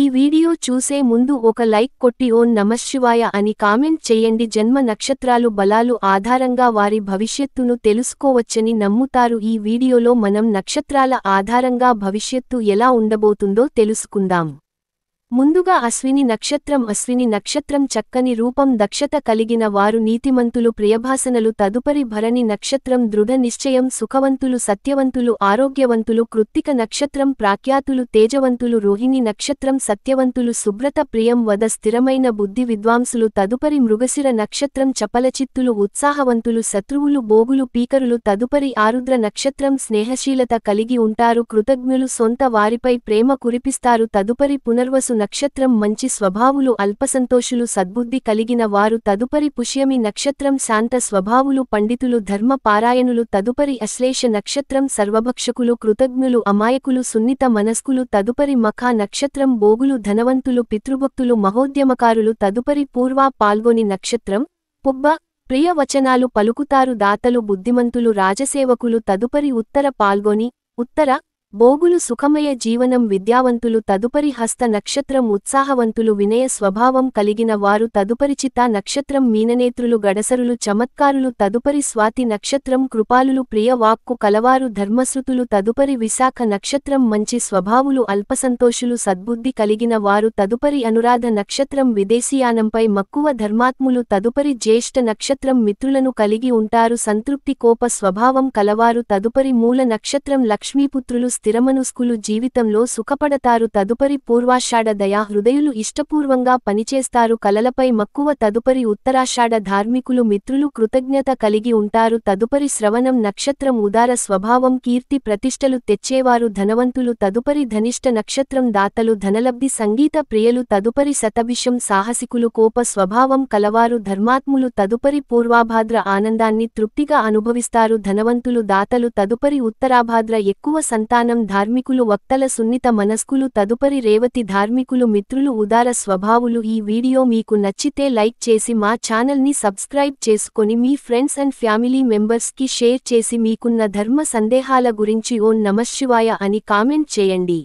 Video చూసే ముందు ఒక లైక్ కొట్టి ఓం నమఃశివాయ అని కామెంట్ చేయండి. జన్మ నక్షత్రాలు బలాలు ఆధారంగా వారి భవిష్యత్తును తెలుసుకోవచ్చని నమ్ముతారు. ఈ వీడియోలో మనం నక్షత్రాల ఆధారంగా భవిష్యత్తు ఎలా ఉండబోతుందో తెలుసుకుందాం. ముందుగా అశ్విని నక్షత్రం చక్కని రూపం దక్షత కలిగిన వారు నీతిమంతులు ప్రియభాసనలు. తదుపరి భరణి నక్షత్రం దృఢ నిశ్చయం సుఖవంతులు సత్యవంతులు ఆరోగ్యవంతులు. కృత్తిక నక్షత్రం ప్రాఖ్యాతులు తేజవంతులు. రోహిణి నక్షత్రం సత్యవంతులు శుభ్రత ప్రియం వద స్థిరమైన బుద్ధి విద్వాంసులు. తదుపరి మృగశిర నక్షత్రం చపలచిత్తులు ఉత్సాహవంతులు శత్రువులు బోగులు పీకరులు. తదుపరి ఆరుద్ర నక్షత్రం స్నేహశీలత కలిగి ఉంటారు కృతజ్ఞులు సొంత వారిపై ప్రేమ కురిపిస్తారు. తదుపరి పునర్వసు నక్షత్రం మంచి స్వభావులు అల్పసంతోషులు సద్బుద్ధి కలిగిన వారు. తదుపరి పుష్యమి నక్షత్రం శాంత స్వభావులు పండితులు ధర్మ పారాయణులు. తదుపరి అశ్లేష నక్షత్రం సర్వభక్షకులు కృతజ్ఞులు అమాయకులు సున్నిత మనస్కులు. తదుపరి మఖా నక్షత్రం బోగులు ధనవంతులు పితృభక్తులు మహోద్యమకారులు. తదుపరి పూర్వ పాల్గొని నక్షత్రం పుబ్బ ప్రియ వచనాలు పలుకుతారు దాతలు బుద్ధిమంతులు రాజసేవకులు. తదుపరి ఉత్తర పాల్గొని ఉత్తర బోగులు సుఖమయ జీవనం విద్యావంతులు. తదుపరి హస్త నక్షత్రం ఉత్సాహవంతులు వినయ స్వభావం కలిగిన వారు. తదుపరి చిత్తా నక్షత్రం మీననేత్రులు గడసరులు చమత్కారులు. తదుపరి స్వాతి నక్షత్రం కృపాలులు ప్రియ వాక్కు కలవారు ధర్మశ్రుతులు. తదుపరి విశాఖ నక్షత్రం మంచి స్వభావులు అల్పసంతోషులు సద్బుద్ధి కలిగిన వారు. తదుపరి అనురాధ నక్షత్రం విదేశీయానంపై మక్కువ ధర్మాత్ములు. తదుపరి జ్యేష్ఠ నక్షత్రం మిత్రులను కలిగి ఉంటారు సంతృప్తి కోప స్వభావం కలవారు. తదుపరి మూల నక్షత్రం లక్ష్మీపుత్రులు స్థిరమనుస్కులు జీవితంలో సుఖపడతారు. తదుపరి పూర్వాషాఢ దయా హృదయులు ఇష్టపూర్వంగా పనిచేస్తారు కలలపై మక్కువ. తదుపరి ఉత్తరాషాఢ ధార్మికులు మిత్రులు కృతజ్ఞత కలిగి ఉంటారు. తదుపరి శ్రవణం నక్షత్రం ఉదార స్వభావం కీర్తి ప్రతిష్టలు తెచ్చేవారు ధనవంతులు. తదుపరి ధనిష్ట నక్షత్రం దాతలు ధనలబ్ధి సంగీత ప్రియులు. తదుపరి శతభిషం సాహసికులు కోప స్వభావం కలవారు ధర్మాత్ములు. తదుపరి పూర్వాభాద్ర ఆనందాన్ని తృప్తిగా అనుభవిస్తారు ధనవంతులు దాతలు. తదుపరి ఉత్తరాభాద్ర ఎక్కువ సంతానం ధార్మికులు వక్తల సున్నిత మనస్కులు. తదుపరి రేవతి ధార్మికులు మిత్రులు ఉదార స్వభావులు. ఈ వీడియో మీకు నచ్చితే లైక్ చేసి మా ఛానల్ని సబ్స్క్రైబ్ చేసుకొని మీ ఫ్రెండ్స్ అండ్ ఫ్యామిలీ మెంబర్స్కి షేర్ చేసి మీకున్న ధర్మ సందేహాల గురించి ఓం నమఃశివాయ అని కామెంట్ చేయండి.